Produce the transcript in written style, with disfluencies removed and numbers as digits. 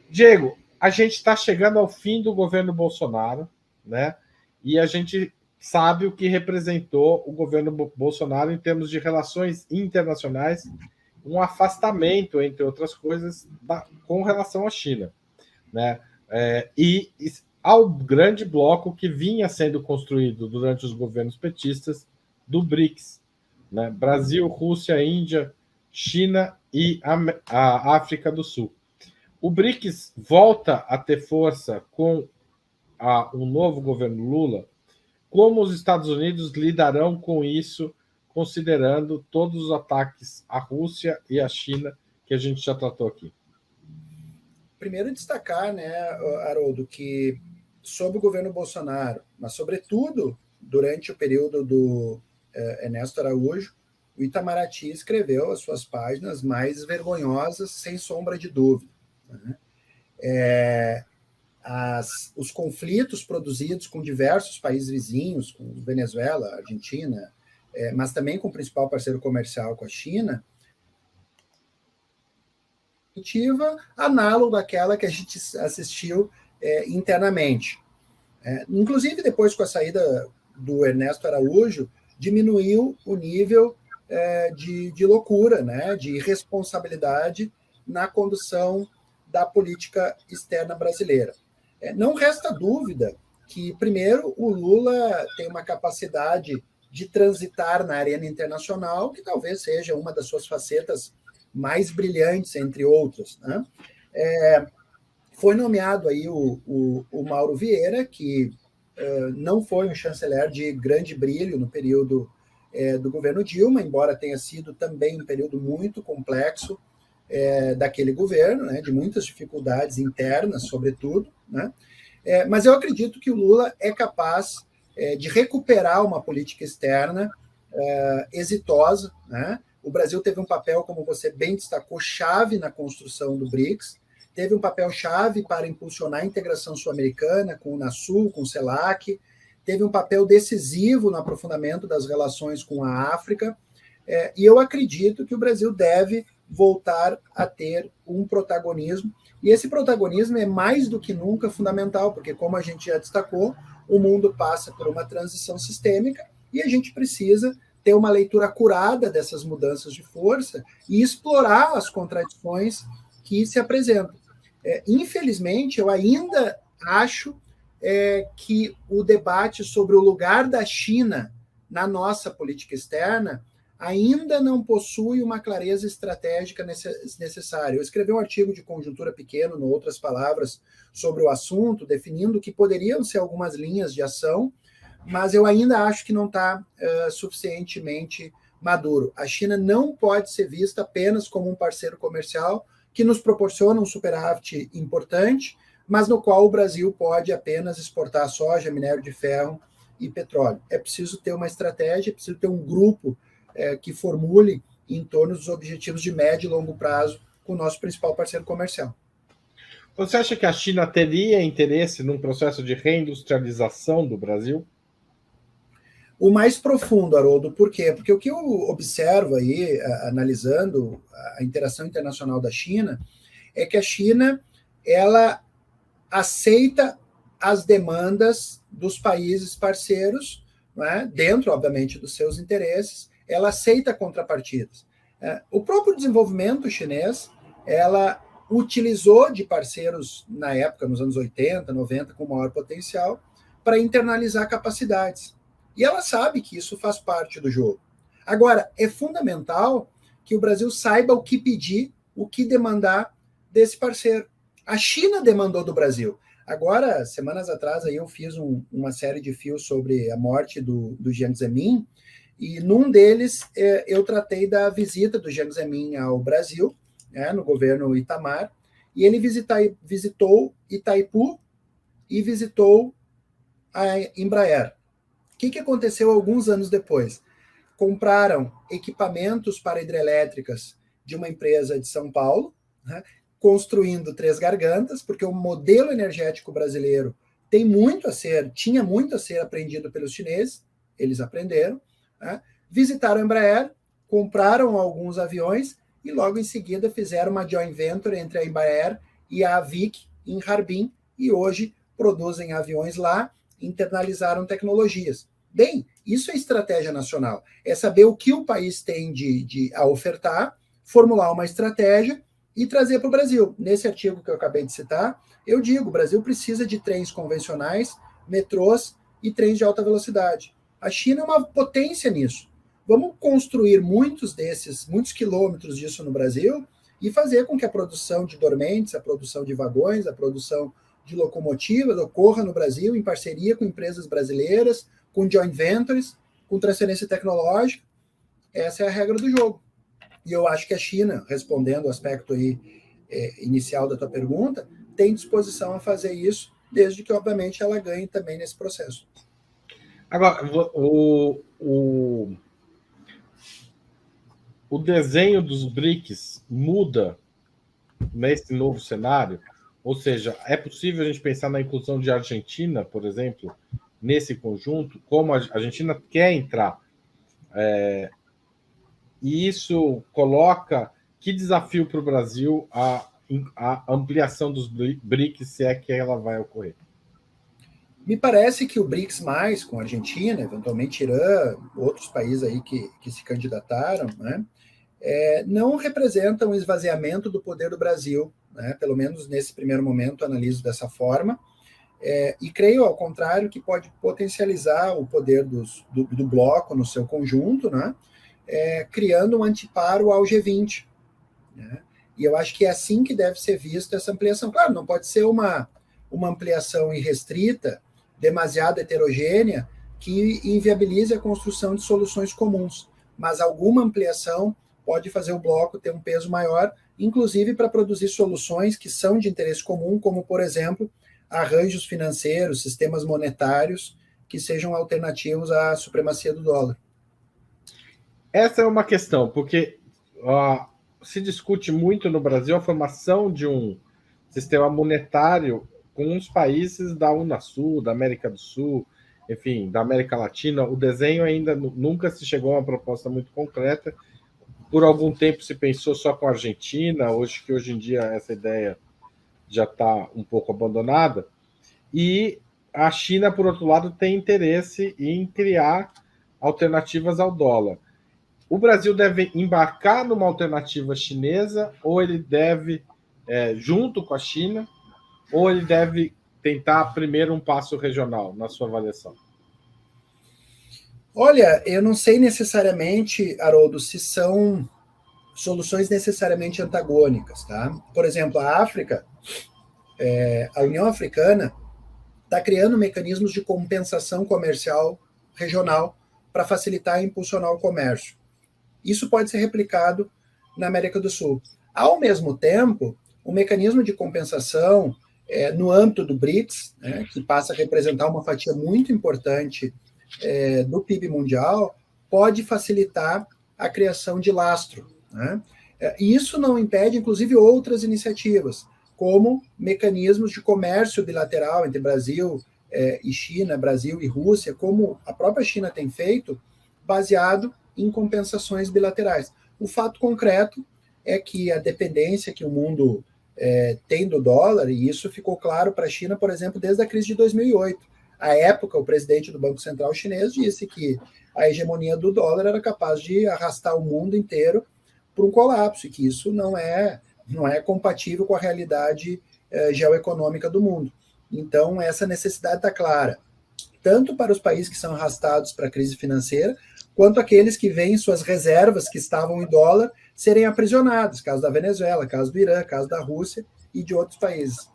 Diego, a gente está chegando ao fim do governo Bolsonaro, né? E a gente sabe o que representou o governo Bolsonaro em termos de relações internacionais, um afastamento, entre outras coisas, com relação à China, né? E ao grande bloco que vinha sendo construído durante os governos petistas do BRICS, né? Brasil, Rússia, Índia, China e a África do Sul. O BRICS volta a ter força com o novo governo Lula. Como os Estados Unidos lidarão com isso, considerando todos os ataques à Rússia e à China que a gente já tratou aqui? Primeiro, destacar, né, Haroldo, que sob o governo Bolsonaro, mas sobretudo durante o período do Ernesto Araújo, o Itamaraty escreveu as suas páginas mais vergonhosas, sem sombra de dúvida. Né? Os conflitos produzidos com diversos países vizinhos, com Venezuela, Argentina, mas também com o principal parceiro comercial, com a China, análoga àquela que a gente assistiu internamente. Inclusive, depois com a saída do Ernesto Araújo, diminuiu o nível de loucura, né, de irresponsabilidade na condução da política externa brasileira. Não resta dúvida que, primeiro, o Lula tem uma capacidade de transitar na arena internacional, que talvez seja uma das suas facetas mais brilhantes, entre outras. Né? Foi nomeado aí o Mauro Vieira, que não foi um chanceler de grande brilho no período do governo Dilma, embora tenha sido também um período muito complexo daquele governo, né, de muitas dificuldades internas, sobretudo, né? Mas eu acredito que o Lula é capaz de recuperar uma política externa exitosa, né? O Brasil teve um papel, como você bem destacou, chave na construção do BRICS, teve um papel chave para impulsionar a integração sul-americana com o Unasul, com o CELAC, teve um papel decisivo no aprofundamento das relações com a África, e eu acredito que o Brasil deve voltar a ter um protagonismo, e esse protagonismo é mais do que nunca fundamental, porque, como a gente já destacou, o mundo passa por uma transição sistêmica e a gente precisa ter uma leitura acurada dessas mudanças de força e explorar as contradições que se apresentam. Infelizmente, eu ainda acho que o debate sobre o lugar da China na nossa política externa ainda não possui uma clareza estratégica necessária. Eu escrevi um artigo de conjuntura pequeno, em outras palavras, sobre o assunto, definindo que poderiam ser algumas linhas de ação, mas eu ainda acho que não está suficientemente maduro. A China não pode ser vista apenas como um parceiro comercial que nos proporciona um superávit importante, mas no qual o Brasil pode apenas exportar soja, minério de ferro e petróleo. É preciso ter uma estratégia, é preciso ter um grupo que formule em torno dos objetivos de médio e longo prazo com o nosso principal parceiro comercial. Você acha que a China teria interesse num processo de reindustrialização do Brasil? O mais profundo, Haroldo, por quê? Porque o que eu observo aí, analisando a interação internacional da China, é que a China, ela aceita as demandas dos países parceiros, né, dentro, obviamente, dos seus interesses, ela aceita contrapartidas. O próprio desenvolvimento chinês, ela utilizou de parceiros, na época, nos anos 80, 90, com maior potencial, para internalizar capacidades. E ela sabe que isso faz parte do jogo. Agora, é fundamental que o Brasil saiba o que pedir, o que demandar desse parceiro. A China demandou do Brasil. Agora, semanas atrás, aí eu fiz uma série de fios sobre a morte do Jiang Zemin, e num deles eu tratei da visita do Jiang Zemin ao Brasil, né, no governo Itamar, e ele visitou Itaipu e visitou a Embraer. O que aconteceu alguns anos depois? Compraram equipamentos para hidrelétricas de uma empresa de São Paulo, né, construindo Três Gargantas, porque o modelo energético brasileiro tinha muito a ser aprendido pelos chineses, eles aprenderam, né, visitaram a Embraer, compraram alguns aviões e logo em seguida fizeram uma joint venture entre a Embraer e a Avic em Harbin, e hoje produzem aviões lá, internalizaram tecnologias. Bem, isso é estratégia nacional, é saber o que o país tem a ofertar, formular uma estratégia e trazer para o Brasil. Nesse artigo que eu acabei de citar, eu digo, o Brasil precisa de trens convencionais, metrôs e trens de alta velocidade. A China é uma potência nisso. Vamos construir muitos quilômetros disso no Brasil e fazer com que a produção de dormentes, a produção de vagões, a produção de locomotivas ocorra no Brasil em parceria com empresas brasileiras, com joint ventures, com transferência tecnológica. Essa é a regra do jogo. E eu acho que a China, respondendo o aspecto aí, inicial da tua pergunta, tem disposição a fazer isso, desde que, obviamente, ela ganhe também nesse processo. Agora, o desenho dos BRICS muda nesse novo cenário? Ou seja, é possível a gente pensar na inclusão de Argentina, por exemplo, nesse conjunto, como a Argentina quer entrar? E isso coloca que desafio para o Brasil a ampliação dos BRICS, se é que ela vai ocorrer? Me parece que o BRICS+, com a Argentina, eventualmente Irã, outros países aí que se candidataram, né, não representam um esvaziamento do poder do Brasil, né, pelo menos nesse primeiro momento analiso dessa forma, e creio, ao contrário, que pode potencializar o poder do bloco no seu conjunto, né, criando um anteparo ao G20. Né, e eu acho que é assim que deve ser vista essa ampliação. Claro, não pode ser uma ampliação irrestrita, demasiado heterogênea, que inviabilize a construção de soluções comuns, mas alguma ampliação pode fazer o bloco ter um peso maior, inclusive para produzir soluções que são de interesse comum, como, por exemplo, arranjos financeiros, sistemas monetários que sejam alternativos à supremacia do dólar. Essa é uma questão, porque se discute muito no Brasil a formação de um sistema monetário com os países da Unasul, da América do Sul, enfim, da América Latina. O desenho ainda nunca se chegou a uma proposta muito concreta. Por algum tempo se pensou só com a Argentina, hoje em dia essa ideia já está um pouco abandonada. E a China, por outro lado, tem interesse em criar alternativas ao dólar. O Brasil deve embarcar numa alternativa chinesa, ou ele deve, junto com a China, ou ele deve tentar primeiro um passo regional, na sua avaliação? Olha, eu não sei necessariamente, Haroldo, se são soluções necessariamente antagônicas, tá? Por exemplo, a África, a União Africana está criando mecanismos de compensação comercial regional para facilitar e impulsionar o comércio. Isso pode ser replicado na América do Sul. Ao mesmo tempo, o mecanismo de compensação no âmbito do BRICS, né, que passa a representar uma fatia muito importante do PIB mundial, pode facilitar a criação de lastro. Né? E isso não impede, inclusive, outras iniciativas, como mecanismos de comércio bilateral entre Brasil e China, Brasil e Rússia, como a própria China tem feito, baseado em compensações bilaterais. O fato concreto é que a dependência que o mundo tem do dólar, e isso ficou claro para a China, por exemplo, desde a crise de 2008. À época, o presidente do Banco Central chinês disse que a hegemonia do dólar era capaz de arrastar o mundo inteiro para um colapso, e que isso não é compatível com a realidade geoeconômica do mundo. Então, essa necessidade está clara, tanto para os países que são arrastados para a crise financeira, quanto aqueles que veem suas reservas que estavam em dólar serem aprisionados, caso da Venezuela, caso do Irã, caso da Rússia e de outros países.